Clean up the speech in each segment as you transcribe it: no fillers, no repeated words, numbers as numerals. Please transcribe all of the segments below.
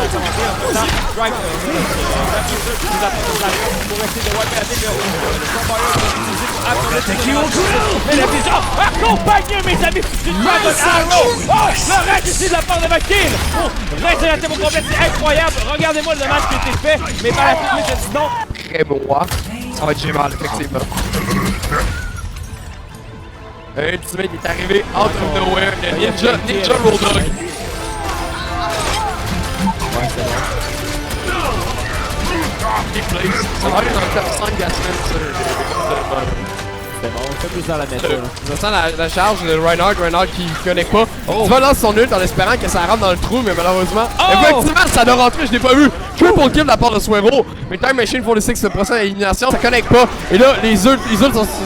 commencer en même temps. Drive nous apporte la réponse pour essayer de wiper la tête. Le Stormfire va utiliser pour attaquer au coup. Et la vision accompagné, mes amis, du Dragon Arrow. Oh, le raid ici de la part de McKill. Oh, reste de la tête au complet, c'est incroyable. Regardez-moi le dommage qui a été fait, mais par la suite, je dis non. Très moi. Ça va être génial, effectivement. Ultimate est arrivé out of nowhere. Le Ninja Roll Dog. Ouais, c'est bon. Ça va aller dans le top 5 Gasman, ça. C'est bon, on fait plus dans la méthode. Ça sent la charge de Reinhardt qui connecte pas. Tu vas lancer son ult en espérant que ça rentre dans le trou, mais malheureusement. Effectivement, ça doit rentrer, je l'ai pas vu. Triple kill de la part de Swero. Mais Time Machine 46% d'élimination, ça connecte pas. Et là, les ults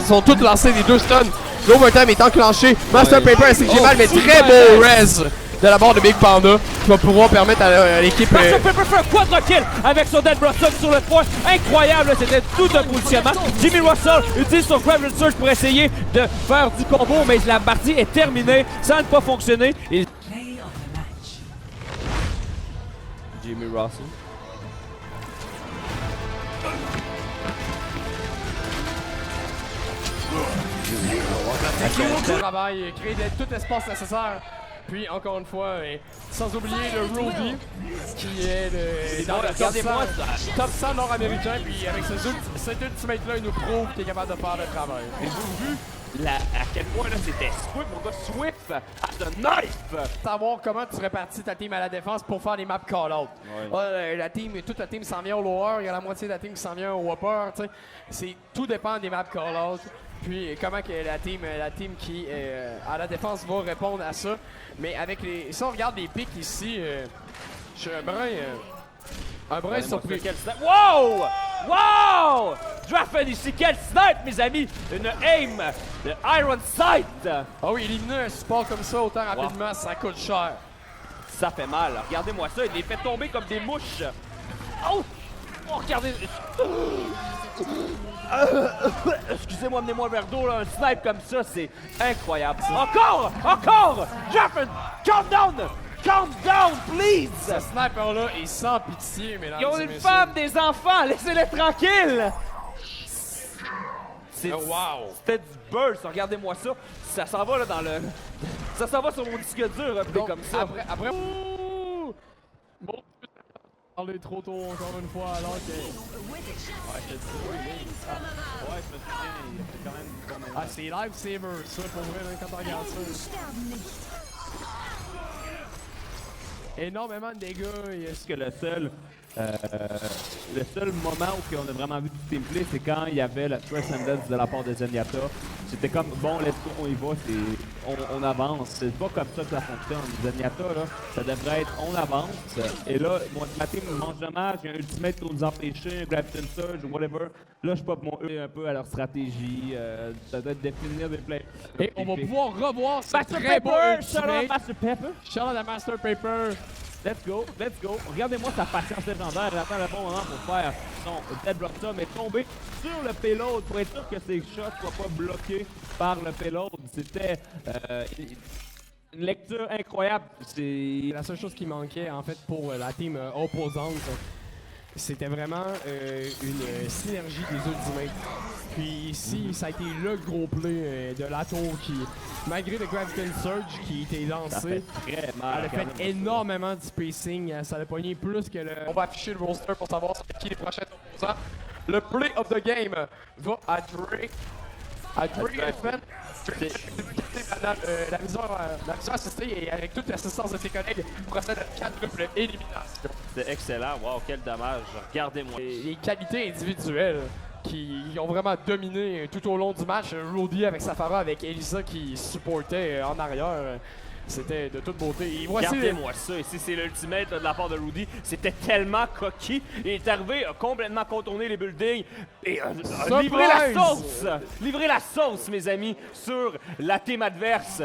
sont toutes lancés, les deux stuns. L'overtime est enclenché. Master Paper ainsi que j'ai mal, mais très beau res de la barre de Big Panda qui va pouvoir permettre à l'équipe. Master Paper fait un quadra kill avec son Dead Blossom sur le point. Incroyable, c'était tout un positionnement. Jimmy Russell utilise son Gravity Surge pour essayer de faire du combo, mais la partie est terminée. Ça n'a pas fonctionné. Et... Jimmy Russell. Le travail, créer tout l'espace nécessaire. Puis encore une fois, sans oublier le Rudy qui est dans le top 100 nord-américain. Puis avec cet ultimate-là, il nous prouve qu'il est capable de faire le travail. Avez-vous vu à quel point là c'était Swift, mon gars, Swift at the knife! Savoir comment tu répartis ta team à la défense pour faire les maps call-out. Ouais. Toute la team s'en vient au lower, il y a la moitié de la team qui s'en vient au upper. Tout dépend des maps call-out. Puis comment que la team qui à la défense va répondre à ça. Mais avec les. Si on regarde les pics ici, je suis un brin surpris. Wow! Wow! Drafen ici, quel snipe, mes amis! Une aim de Iron Sight! Ah oui, éliminer un support comme ça autant rapidement, ça coûte cher. Ça fait mal. Regardez-moi ça, il les fait tomber comme des mouches. Oh! Oh, regardez! Excusez-moi, amenez-moi un verre d'eau, là. Un snipe comme ça, c'est incroyable. Encore! Encore! Drafen, calm down! Calm down, please! Ce sniper-là est sans pitié, mesdames et Ils ont messieurs. une femme, des enfants, laissez-les tranquilles! Wow! C'était du burst, regardez-moi ça. Ça s'en va là dans le... Ça s'en va sur mon disque dur, un peu comme ça. Après... Bon, parler trop tôt encore une fois alors que... Ouais, je te dis, ouais, je me souviens, il a fait quand même une bonne... Ah, c'est lifesaver, ça, pour vrai, là, quand on regarde ça. Énormément de dégâts. Est-ce que le seul moment où on a vraiment vu du gameplay, c'est quand il y avait la Transcendence de la part de Zenyatta. C'était comme, bon, let's go, on y va, on avance. C'est pas comme ça que ça fonctionne. Zenyatta, là, ça devrait être, on avance. Et là, ma team mange dommage, il y a un ultimate pour nous empêcher, un Gravity Surge, whatever. Là, je pop mon un peu à leur stratégie. Ça doit être définir des plays. Et on va pouvoir revoir ce Master très beau Pepper! Shout out ultimate. Master Pepper! Shout out à Master Paper. Let's go, let's go. Regardez-moi sa patience légendaire. Elle attend le bon moment pour faire son Dead Blossom et tomber sur le payload pour être sûr que ses shots ne soient pas bloqués par le payload. C'était une lecture incroyable. C'est La seule chose qui manquait en fait pour la team opposante, c'était vraiment une synergie des ultimates. Puis ici, ça a été le gros play de la tour qui, malgré le Gravity Surge qui était ça fait lancé, très mal. elle a fait énormément de spacing. Ça a pogné plus que le... On va afficher le roster pour savoir c'est qui les prochains opposants. Le play of the game va à Drake. À Drake Elfman. La mission assistée et avec toute l'assistance de ses collègues procède à 4 éliminations. C'est excellent. Wow, quel dommage. Regardez-moi. Les qualités individuelles qui ont vraiment dominé tout au long du match. Rudy avec Safara, avec Elisa qui supportait en arrière. C'était de toute beauté. Regardez-moi ça. Ici, c'est l'ultimate de la part de Rudy. C'était tellement coquille. Il est arrivé à complètement contourner les buildings et livrer la sauce. Livrer la sauce, mes amis, sur la team adverse.